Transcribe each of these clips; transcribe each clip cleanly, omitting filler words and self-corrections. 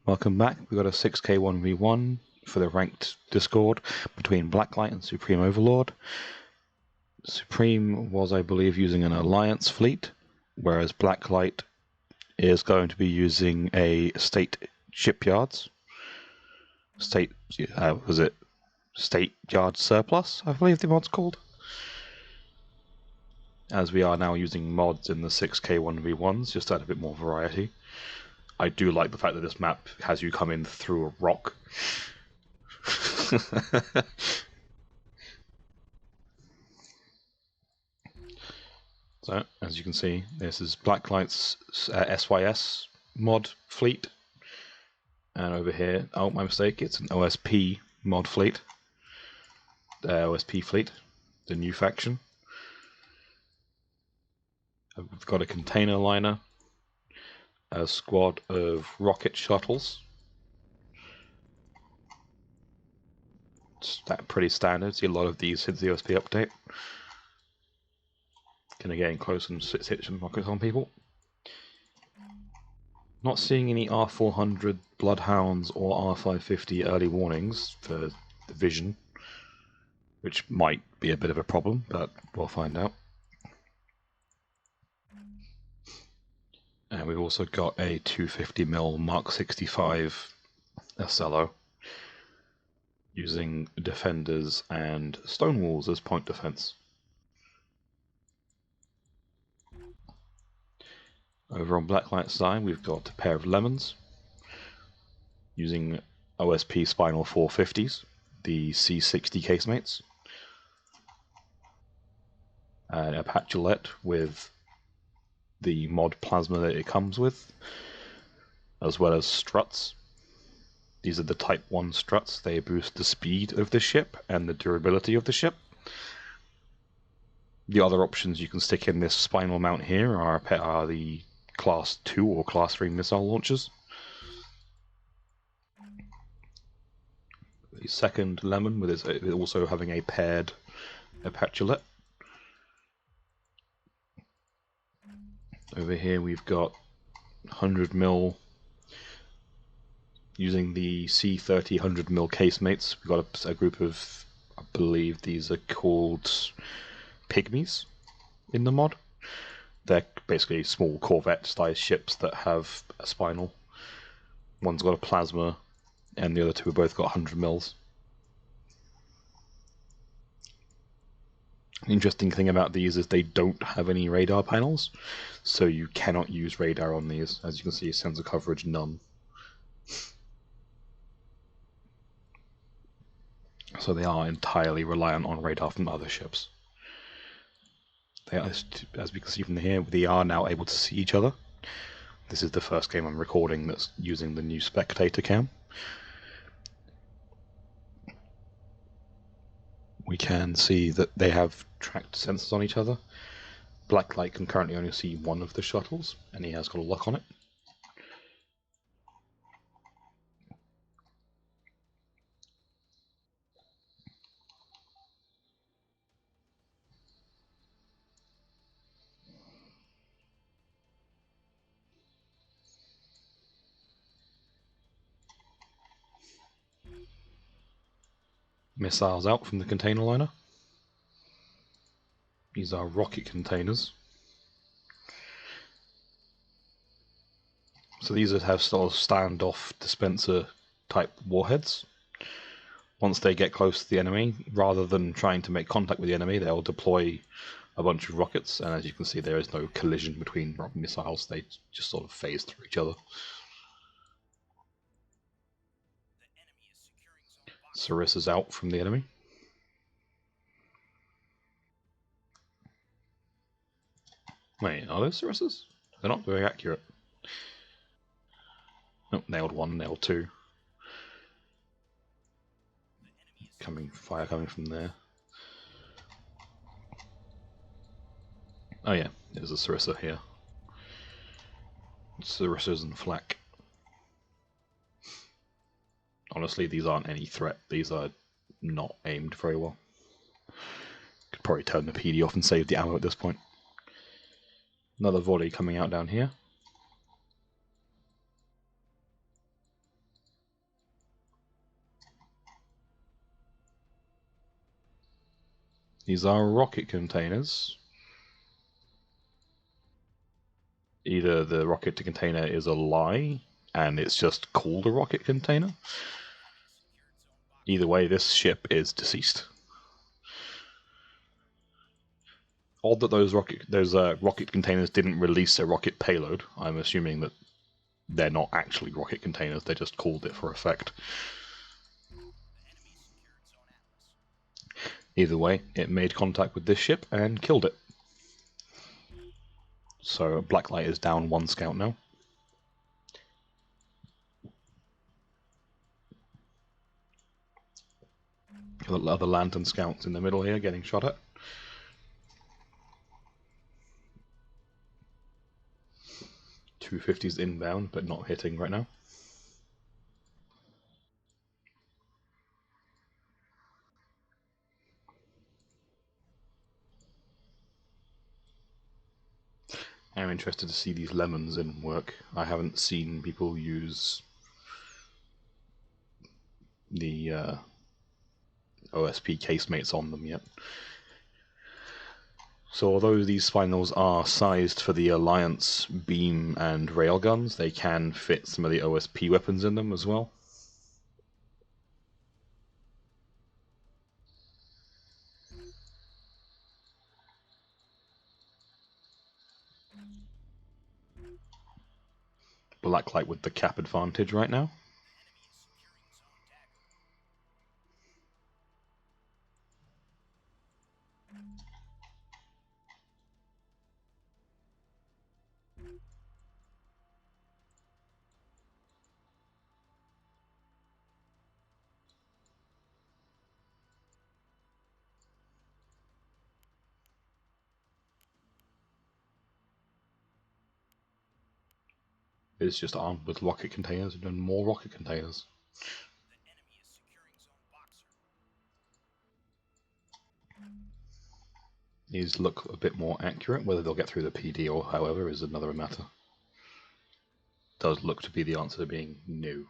Welcome back. We've got a 6k 1v1 for the ranked Discord between Blacklight and Supreme Overlord. Supreme was, I believe, using an Alliance fleet, whereas Blacklight is going to be using a state shipyards. State yard surplus, I believe the mod's called. As we are now using mods in the 6k 1v1s, just to add a bit more variety. I do like the fact that this map has you come in through a rock. So, as you can see, this is Blacklight's SYS mod fleet. And over here, oh, my mistake, it's an OSP mod fleet. OSP fleet, the new faction. We've got a container liner, a squad of rocket shuttles. It's pretty standard. See a lot of these since the OSP update. Gonna get in close and hit some rockets on people. Not seeing any R400 Bloodhounds or R550 early warnings for the vision, which might be a bit of a problem, but we'll find out. And we've also got a 250mm Mark 65 SLO using defenders and stone walls as point defense. Over on Blacklight's side, we've got a pair of lemons using OSP Spinal 450s, the C60 casemates, and a Patulette with the mod plasma that it comes with, as well as struts. These are the Type 1 struts. They boost the speed of the ship and the durability of the ship. The other options you can stick in this spinal mount here are the Class 2 or Class 3 missile launchers. The second lemon with also having a paired Patulette. Over here we've got 100mm using the C30 100mm casemates. We've got a group of, I believe these are called Pygmies in the mod. They're basically small Corvette-sized ships that have a spinal. One's got a plasma, and the other two have both got 100mm. The interesting thing about these is they don't have any radar panels, so you cannot use radar on these. As you can see, sensor coverage none. So they are entirely reliant on radar from other ships. They are, as we can see from here, they are now able to see each other. This is the first game I'm recording that's using the new spectator cam. We can see that they have tracked sensors on each other. Blacklight can currently only see one of the shuttles, and he has got a lock on it. Missiles out from the container liner. These are rocket containers. So these have sort of standoff dispenser type warheads. Once they get close to the enemy, rather than trying to make contact with the enemy, they'll deploy a bunch of rockets, and as you can see, there is no collision between rocket missiles. They just sort of phase through each other. Sarissa's out from the enemy. Wait, are those Sarissas? They're not very accurate. Oh, nailed one, nailed two. Fire coming from there. Oh yeah, there's a Sarissa here. Sarissas and flak. Honestly, these aren't any threat. These are not aimed very well. Could probably turn the PD off and save the ammo at this point. Another volley coming out down here. These are rocket containers. Either the rocket container is a lie, and it's just called a rocket container. Either way, this ship is deceased. Odd that those rocket containers didn't release a rocket payload. I'm assuming that they're not actually rocket containers, they just called it for effect. Either way, it made contact with this ship and killed it. So Blacklight is down 1 scout now. Got other lantern scouts in the middle here getting shot at. .250's inbound, but not hitting right now. I'm interested to see these lemons in work. I haven't seen people use the OSP casemates on them yet. So although these spinels are sized for the Alliance beam and railguns, they can fit some of the OSP weapons in them as well. Blacklight with the cap advantage right now. It's just armed with rocket containers and more rocket containers. These look a bit more accurate. Whether they'll get through the PD or however is another matter. Does look to be the answer being no.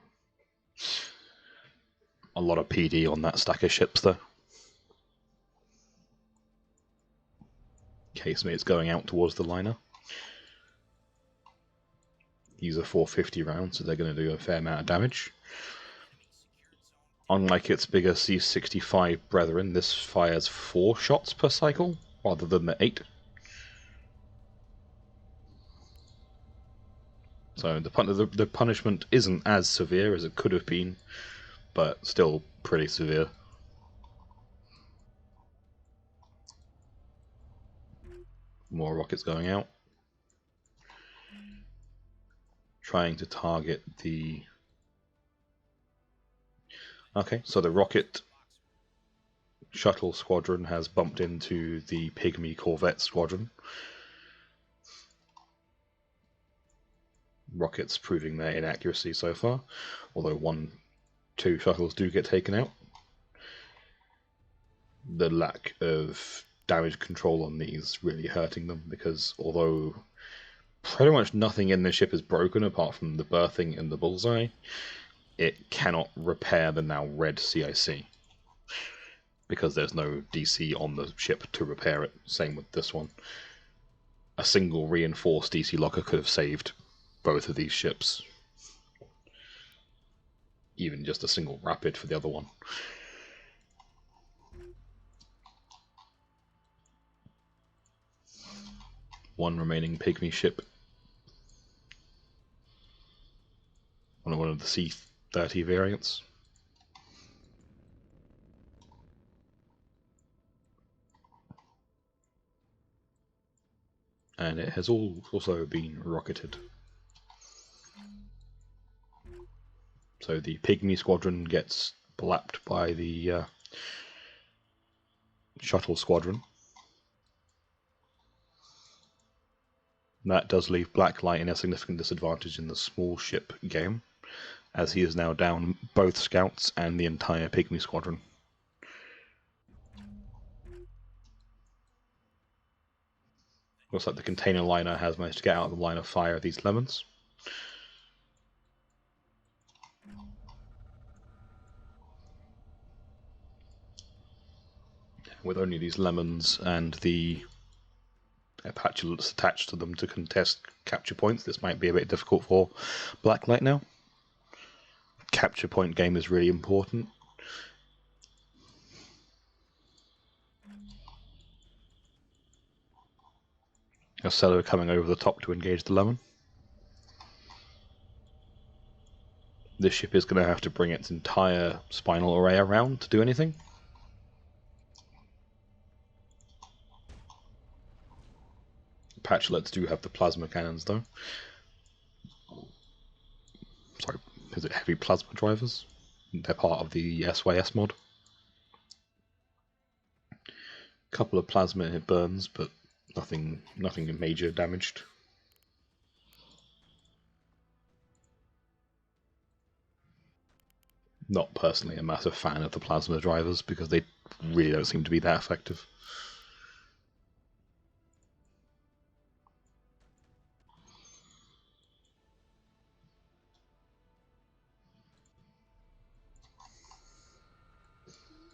A lot of PD on that stack of ships though. Casemates going out towards the liner. These are 450 rounds, so they're going to do a fair amount of damage. Unlike its bigger C-65 brethren, this fires 4 shots per cycle, rather than the 8. So the punishment isn't as severe as it could have been, but still pretty severe. More rockets going out. Trying to target the... Okay, so the rocket shuttle squadron has bumped into the Pygmy Corvette squadron. Rockets proving their inaccuracy so far, although 2 shuttles do get taken out. The lack of damage control on these really hurting them, because although pretty much nothing in the ship is broken apart from the berthing and the bullseye, it cannot repair the now red CIC, because there's no DC on the ship to repair it. Same with this one. A single reinforced DC locker could have saved both of these ships. Even just a single rapid for the other one. One remaining Pygmy ship. On one of the C-30 variants. And it has also been rocketed. So the Pygmy squadron gets blapped by the shuttle squadron. That does leave Blacklight in a significant disadvantage in the small ship game, as he is now down both scouts and the entire Pygmy squadron. Looks like the container liner has managed to get out of the line of fire of these lemons. With only these lemons and the Apatulates attached to them to contest capture points, this might be a bit difficult for Blacklight now. Capture point game is really important. Ocello coming over the top to engage the lemon. This ship is going to have to bring its entire spinal array around to do anything. Apatulates do have the plasma cannons though. Sorry, is it heavy plasma drivers? They're part of the SYS mod. Couple of plasma burns, but nothing major damaged. Not personally a massive fan of the plasma drivers because they really don't seem to be that effective.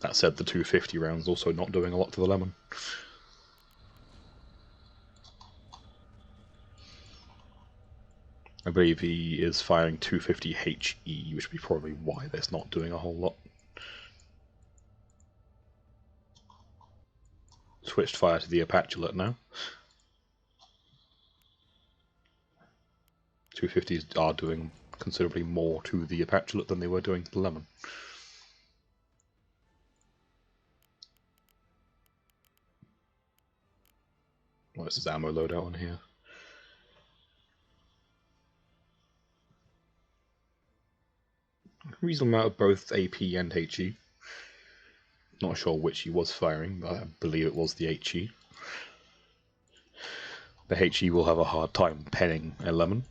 That said, the 250 rounds also not doing a lot to the lemon. I believe he is firing 250 HE, which would be probably why that's not doing a whole lot. Switched fire to the Apatulate now. 250s are doing considerably more to the Apatulate than they were doing to the lemon. Well, this is ammo loadout on here. Reasonable amount of both AP and HE. Not sure which he was firing, but I believe it was the HE. The HE will have a hard time penning a lemon.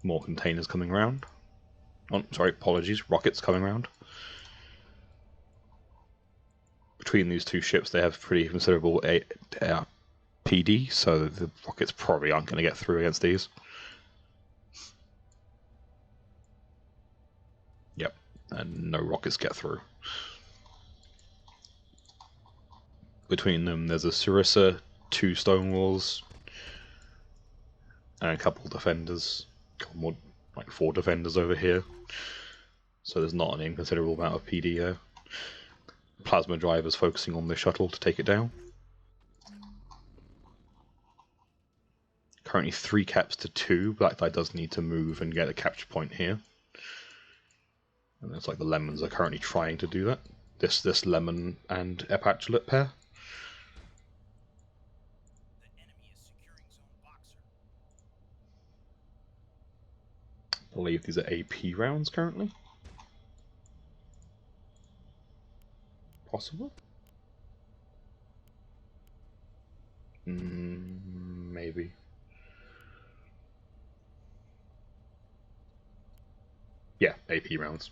More containers coming round. Oh, sorry, apologies, rockets coming round. Between these two ships, they have pretty considerable PD, so the rockets probably aren't going to get through against these. Yep, and no rockets get through. Between them, there's a Sarissa, 2 Stonewalls, and a couple defenders. A couple more, like 4 defenders over here. So there's not an inconsiderable amount of PD there. Plasma drivers focusing on the shuttle to take it down. Currently 3 caps to 2. Blacklight does need to move and get a capture point here. And it's like the lemons are currently trying to do that. This lemon and Apatulate pair. I believe these are AP rounds currently. Possible? Maybe. Yeah, AP rounds.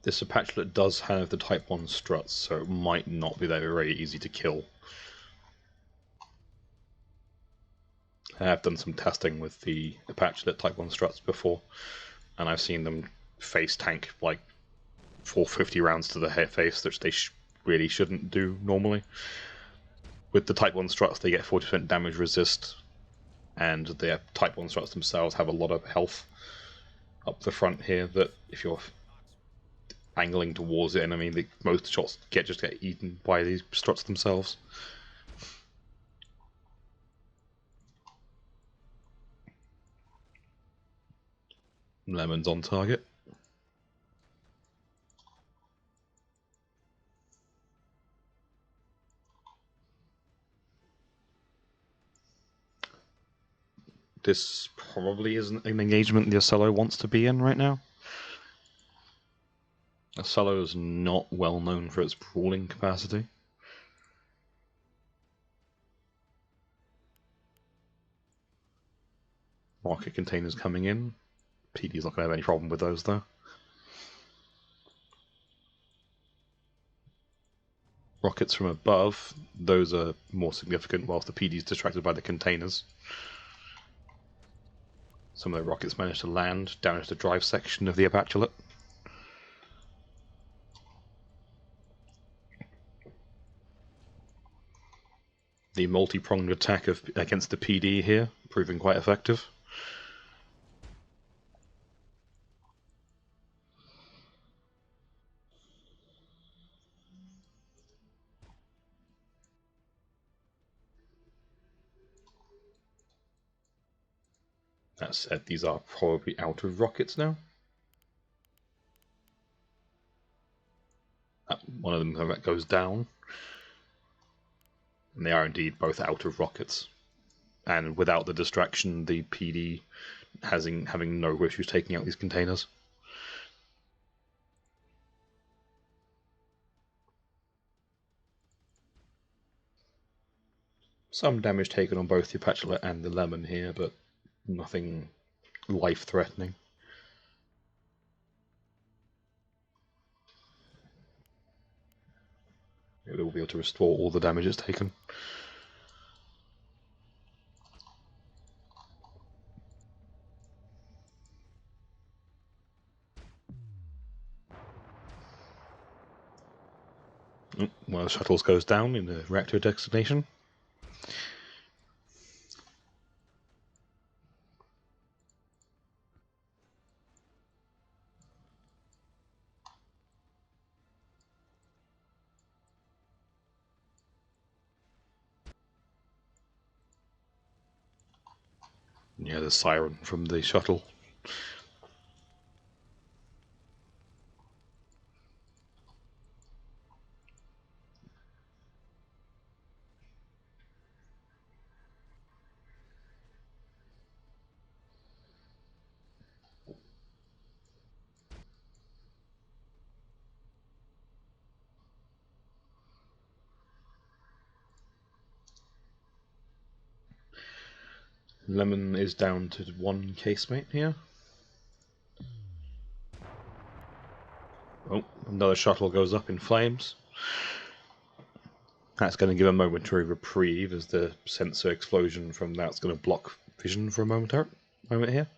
This Apatulate does have the Type 1 struts, so it might not be very easy to kill. I have done some testing with the Apatulate Type 1 struts before, and I've seen them face tank like 450 rounds to the face, which they really shouldn't do normally. With the Type 1 struts, they get 40% damage resist, and the Type 1 struts themselves have a lot of health up the front here that if you're angling towards the enemy, most shots just get eaten by these struts themselves. Lemon's on target. This probably isn't an engagement the Ocello wants to be in right now. Ocello is not well known for its brawling capacity. Rocket containers coming in. PD's not going to have any problem with those though. rockets from above, those are more significant, whilst the PD is distracted by the containers. Some of the rockets managed to land, damage the drive section of the Apatulate. The multi-pronged attack against the PD here, proving quite effective. That said, these are probably out of rockets now. One of them goes down. And they are indeed both out of rockets. And without the distraction, the PD having no issues taking out these containers. Some damage taken on both the Apatulate and the Lemon here, but nothing life-threatening. It will be able to restore all the damage it's taken. One of the shuttles goes down in the reactor destination. Yeah, the siren from the shuttle. Lemon is down to one casemate here. Oh, another shuttle goes up in flames. That's going to give a momentary reprieve as the sensor explosion from that's going to block vision for a moment here.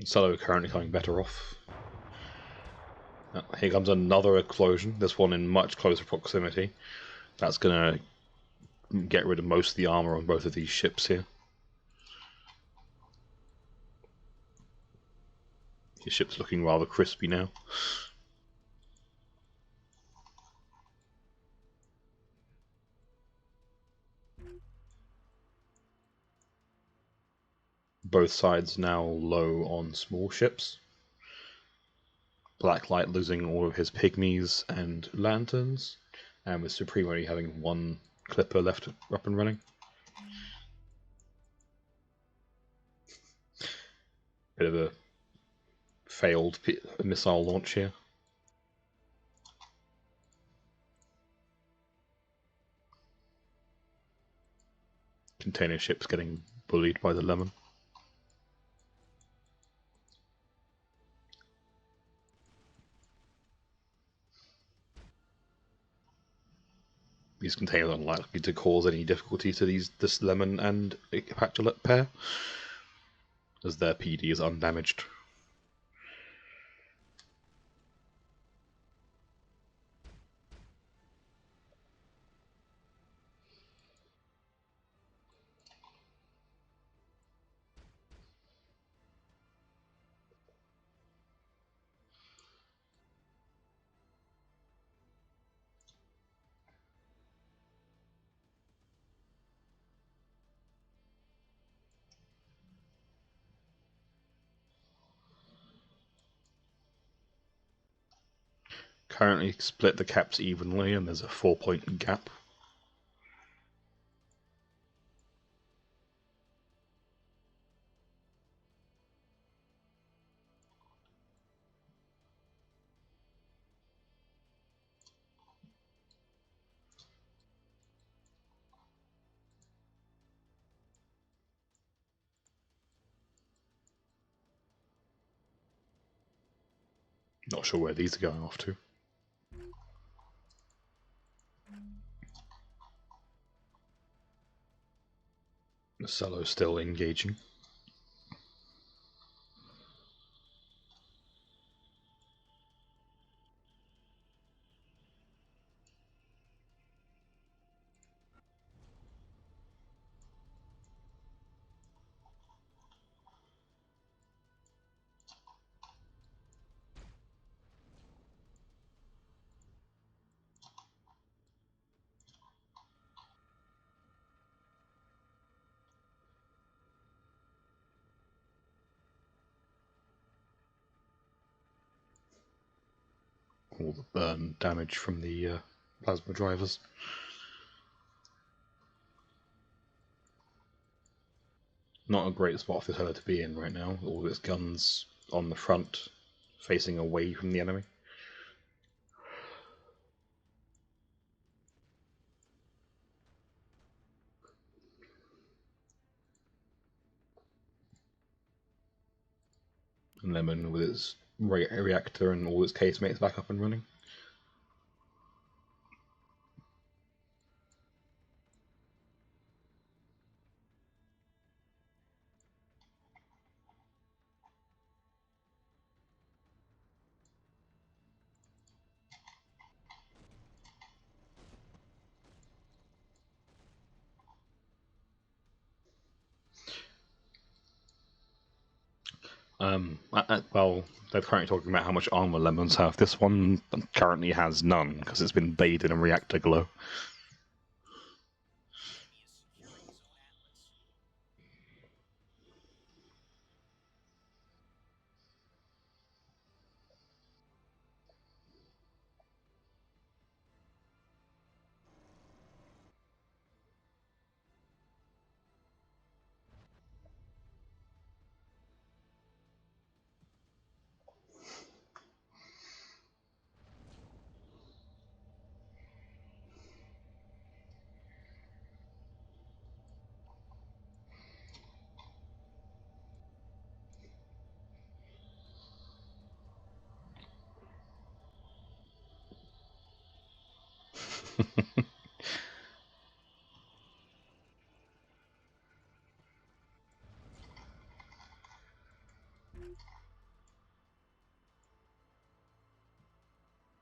Solo currently coming better off. Here comes another explosion, this one in much closer proximity. That's going to get rid of most of the armor on both of these ships here. Your ship's looking rather crispy now. Both sides now low on small ships. Blacklight losing all of his pygmies and lanterns, and with Supreme only having one clipper left up and running. Bit of a failed missile launch here. Container ships getting bullied by the Lemon. These containers are unlikely to cause any difficulty to this Lemon and Apatulate pair, as their PD is undamaged. Currently split the caps evenly, and there's a 4-point gap. Not sure where these are going off to. The cello's still engaging. All the burn damage from the plasma drivers. Not a great spot for her to be in right now. All of its guns on the front, facing away from the enemy. And Lemon with its reactor and all its casemates back up and running. Well, they're currently talking about how much armor Lemons have. This one currently has none, because it's been bathed in a reactor glow.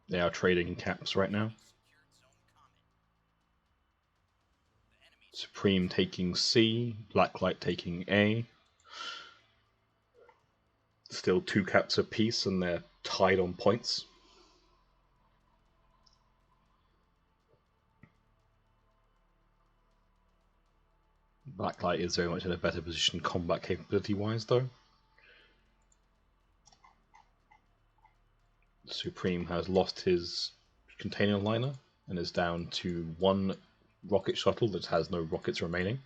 They are trading caps right now. Supreme taking C, Blacklight taking A. Still 2 caps apiece, and they're tied on points. Blacklight is very much in a better position combat capability-wise, though. Supreme has lost his container liner and is down to 1 rocket shuttle that has no rockets remaining.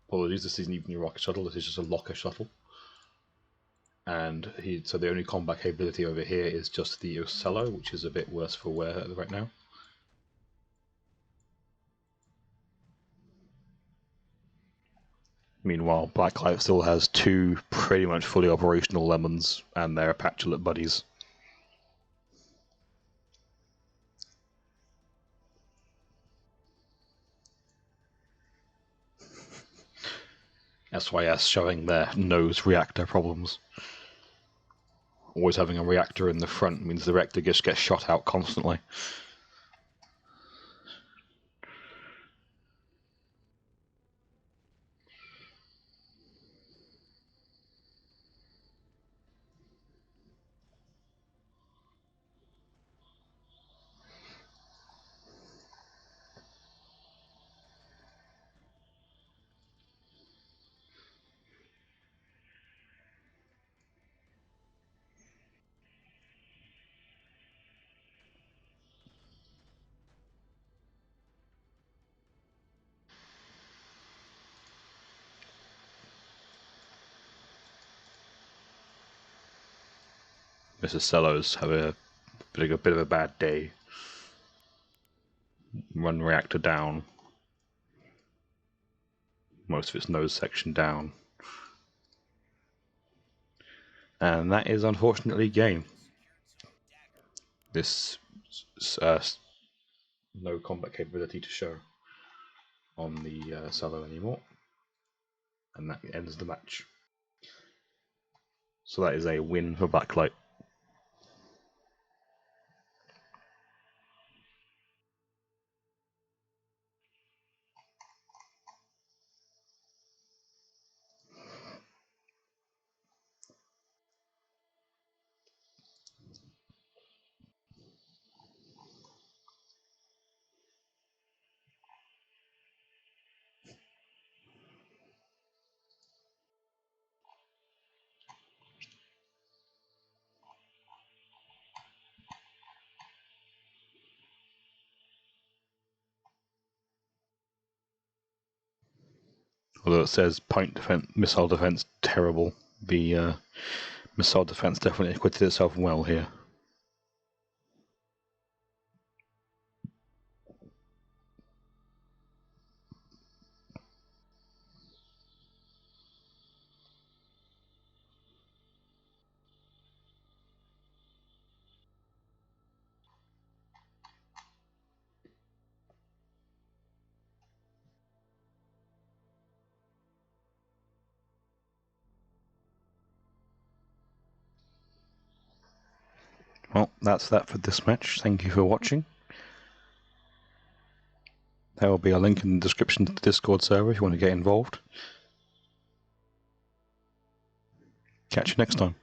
Apologies, this isn't even a rocket shuttle, this is just a locker shuttle. And so the only combat capability over here is just the Ocello, which is a bit worse for wear right now. Meanwhile, Blacklight still has 2 pretty much fully operational Lemons and their Apatulate buddies. SYS showing their nose reactor problems. Always having a reactor in the front means the reactor just gets shot out constantly. Mrs. Sellows have a bit of a bad day. One reactor down. Most of its nose section down. And that is unfortunately game. This no combat capability to show on the solo anymore. And that ends the match. So that is a win for Blacklight. Although it says point defense, missile defense terrible, the missile defense definitely acquitted itself well here. Well, that's that for this match. Thank you for watching. There will be a link in the description to the Discord server if you want to get involved. Catch you next time.